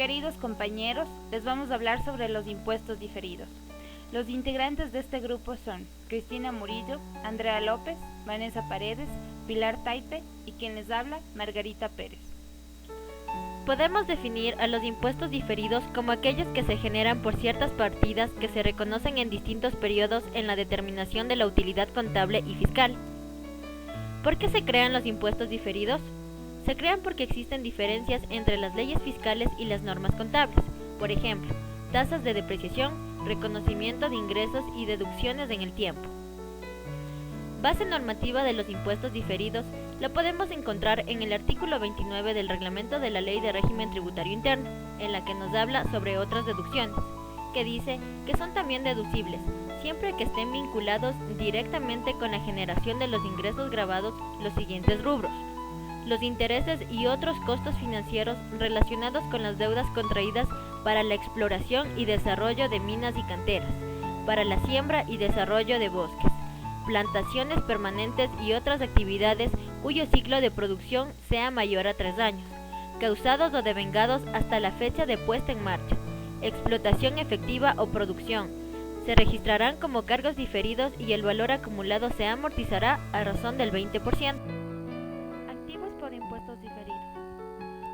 Queridos compañeros, les vamos a hablar sobre los impuestos diferidos. Los integrantes de este grupo son Cristina Murillo, Andrea López, Vanessa Paredes, Pilar Taipe y quien les habla, Margarita Pérez. Podemos definir a los impuestos diferidos como aquellos que se generan por ciertas partidas que se reconocen en distintos periodos en la determinación de la utilidad contable y fiscal. ¿Por qué se crean los impuestos diferidos? Se crean porque existen diferencias entre las leyes fiscales y las normas contables. Por ejemplo, tasas de depreciación, reconocimiento de ingresos y deducciones en el tiempo. Base normativa de los impuestos diferidos la podemos encontrar en el artículo 29 del reglamento de la Ley de Régimen Tributario Interno, en la que nos habla sobre otras deducciones, que dice que son también deducibles, siempre que estén vinculados directamente con la generación de los ingresos gravados los siguientes rubros: los intereses y otros costos financieros relacionados con las deudas contraídas para la exploración y desarrollo de minas y canteras, para la siembra y desarrollo de bosques, plantaciones permanentes y otras actividades cuyo ciclo de producción sea mayor a 3 años, causados o devengados hasta la fecha de puesta en marcha, explotación efectiva o producción. Se registrarán como cargos diferidos y el valor acumulado se amortizará a razón del 20%. Por impuestos diferidos.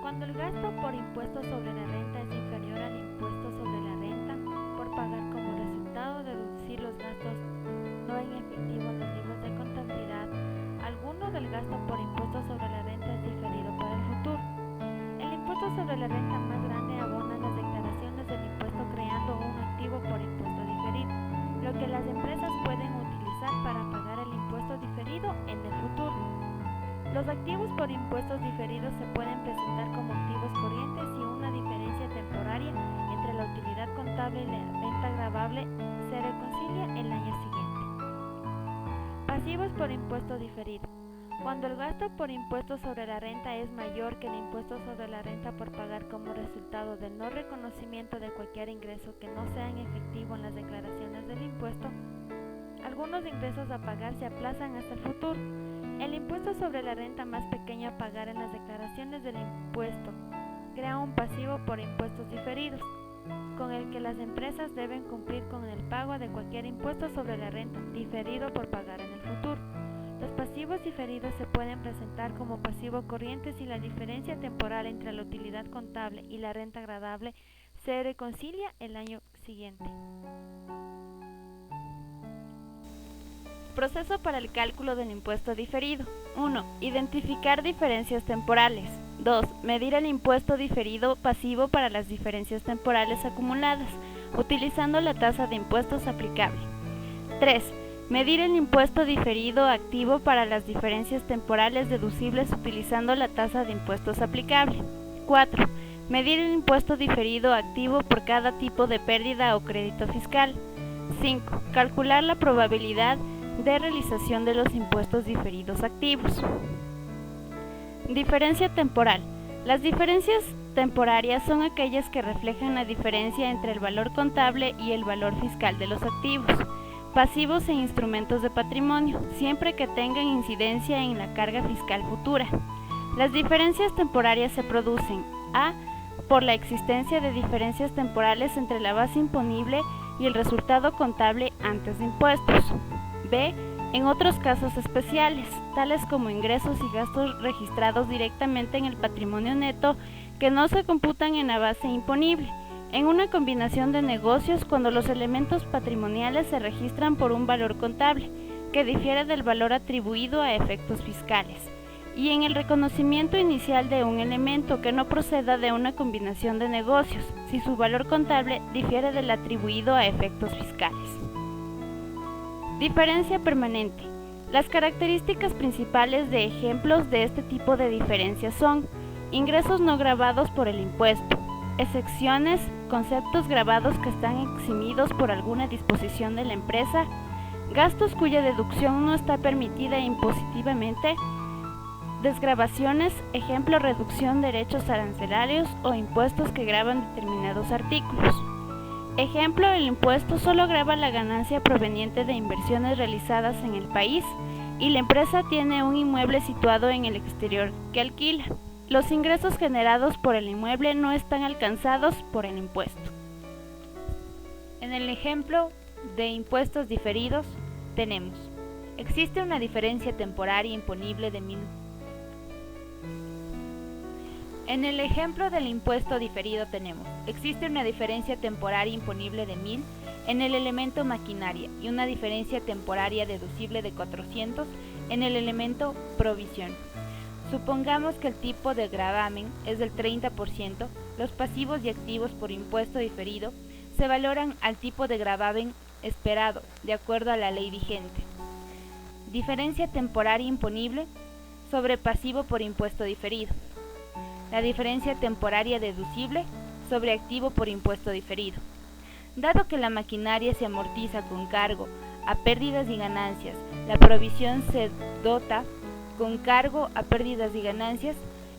Cuando el gasto por impuestos sobre la renta es inferior al impuesto sobre la renta por pagar como resultado de deducir los gastos no en efectivo en los libros de contabilidad, alguno del gasto por impuestos sobre la renta es diferido para el futuro. El impuesto sobre la renta más grande abona las declaraciones del impuesto creando un activo por impuesto diferido, lo que las empresas pueden utilizar para pagar el impuesto diferido en el futuro. Los activos por impuestos diferidos se pueden presentar como activos corrientes si una diferencia temporaria entre la utilidad contable y la renta gravable se reconcilia el año siguiente. Pasivos por impuesto diferido. Cuando el gasto por impuestos sobre la renta es mayor que el impuesto sobre la renta por pagar como resultado del no reconocimiento de cualquier ingreso que no sea en efectivo en las declaraciones del impuesto, algunos ingresos a pagar se aplazan hasta el futuro. El impuesto sobre la renta más pequeño a pagar en las declaraciones del impuesto crea un pasivo por impuestos diferidos, con el que las empresas deben cumplir con el pago de cualquier impuesto sobre la renta diferido por pagar en el futuro. Los pasivos diferidos se pueden presentar como pasivo corriente si la diferencia temporal entre la utilidad contable y la renta gravable se reconcilia el año siguiente. Proceso para el cálculo del impuesto diferido. 1. Identificar diferencias temporales. 2. Medir el impuesto diferido pasivo para las diferencias temporales acumuladas, utilizando la tasa de impuestos aplicable. 3. Medir el impuesto diferido activo para las diferencias temporales deducibles utilizando la tasa de impuestos aplicable. 4. Medir el impuesto diferido activo por cada tipo de pérdida o crédito fiscal. 5. Calcular la probabilidad de realización de los impuestos diferidos activos. Diferencia temporal. Las diferencias temporarias son aquellas que reflejan la diferencia entre el valor contable y el valor fiscal de los activos, pasivos e instrumentos de patrimonio, siempre que tengan incidencia en la carga fiscal futura. Las diferencias temporarias se producen: a. por la existencia de diferencias temporales entre la base imponible y el resultado contable antes de impuestos. B. En otros casos especiales, tales como ingresos y gastos registrados directamente en el patrimonio neto que no se computan en la base imponible, en una combinación de negocios cuando los elementos patrimoniales se registran por un valor contable, que difiere del valor atribuido a efectos fiscales, y en el reconocimiento inicial de un elemento que no proceda de una combinación de negocios, si su valor contable difiere del atribuido a efectos fiscales. Diferencia permanente. Las características principales de ejemplos de este tipo de diferencias son: ingresos no gravados por el impuesto, excepciones, conceptos gravados que están eximidos por alguna disposición de la empresa, gastos cuya deducción no está permitida impositivamente, desgravaciones, ejemplo reducción de derechos arancelarios o impuestos que gravan determinados artículos. Ejemplo, el impuesto solo grava la ganancia proveniente de inversiones realizadas en el país y la empresa tiene un inmueble situado en el exterior que alquila. los ingresos generados por el inmueble no están alcanzados por el impuesto. En el ejemplo de impuestos diferidos tenemos: existe una diferencia temporaria imponible de 1.000. En el ejemplo del impuesto diferido tenemos: existe una diferencia temporaria imponible de 1.000 en el elemento maquinaria y una diferencia temporaria deducible de 400 en el elemento provisión. Supongamos que el tipo de gravamen es del 30%, los pasivos y activos por impuesto diferido se valoran al tipo de gravamen esperado, de acuerdo a la ley vigente. Diferencia temporaria imponible sobre pasivo por impuesto diferido. La diferencia temporaria deducible sobre activo por impuesto diferido. Dado que la maquinaria se amortiza con cargo a pérdidas y ganancias, la provisión se dota con cargo a pérdidas y ganancias,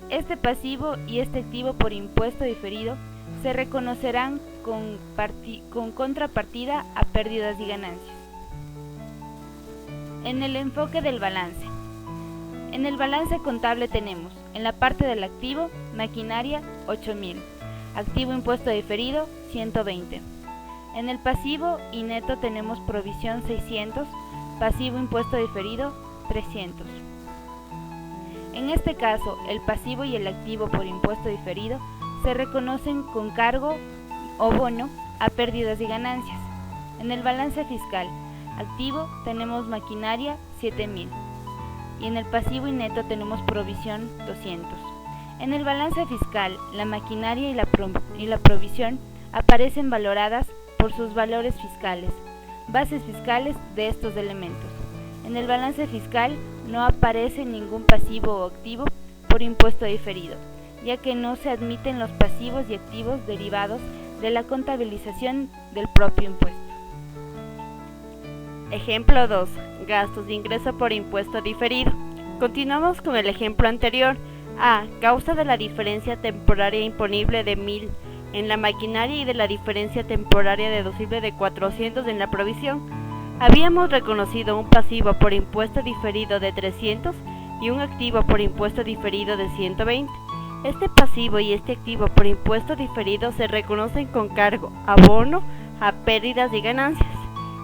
este pasivo y este activo por impuesto diferido se reconocerán con contrapartida a pérdidas y ganancias. En el enfoque del balance. En el balance contable tenemos, en la parte del activo, maquinaria 8.000, activo impuesto diferido 120. En el pasivo y neto tenemos provisión 600, pasivo impuesto diferido 300. En este caso, el pasivo y el activo por impuesto diferido se reconocen con cargo o bono a pérdidas y ganancias. En el balance fiscal, activo tenemos maquinaria 7.000 y en el pasivo y neto tenemos provisión 200. En el balance fiscal, la maquinaria y la provisión aparecen valoradas por sus valores fiscales, bases fiscales de estos elementos. En el balance fiscal no aparece ningún pasivo o activo por impuesto diferido, ya que no se admiten los pasivos y activos derivados de la contabilización del propio impuesto. Ejemplo 2. Gastos de ingreso por impuesto diferido. Continuamos con el ejemplo anterior. A causa de la diferencia temporaria imponible de 1.000 en la maquinaria y de la diferencia temporaria deducible de 400 en la provisión, habíamos reconocido un pasivo por impuesto diferido de 300 y un activo por impuesto diferido de 120. Este pasivo y este activo por impuesto diferido se reconocen con cargo, abono a pérdidas y ganancias.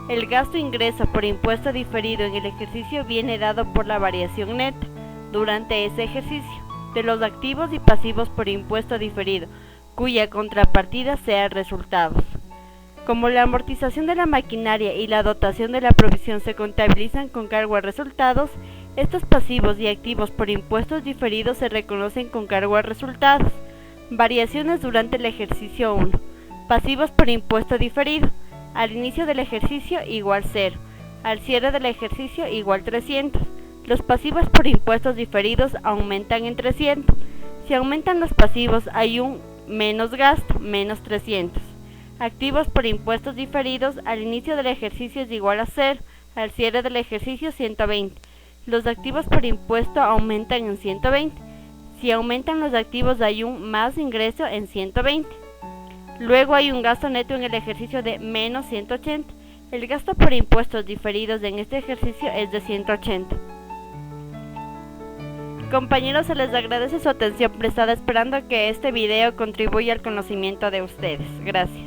El gasto ingreso por impuesto diferido en el ejercicio viene dado por la variación neta durante ese ejercicio de los activos y pasivos por impuesto diferido, cuya contrapartida sea resultados. Como la amortización de la maquinaria y la dotación de la provisión se contabilizan con cargo a resultados, estos pasivos y activos por impuestos diferidos se reconocen con cargo a resultados. Variaciones durante el ejercicio 1. Pasivos por impuesto diferido. Al inicio del ejercicio igual 0. Al cierre del ejercicio igual 300. Los pasivos por impuestos diferidos aumentan en 300. Si aumentan los pasivos hay un menos gasto, menos 300. Activos por impuestos diferidos al inicio del ejercicio es igual a 0. Al cierre del ejercicio 120. Los activos por impuesto aumentan en 120. Si aumentan los activos hay un más ingreso en 120. Luego hay un gasto neto en el ejercicio de menos 180. El gasto por impuestos diferidos en este ejercicio es de 180. Compañeros, se les agradece su atención prestada, esperando que este video contribuya al conocimiento de ustedes. Gracias.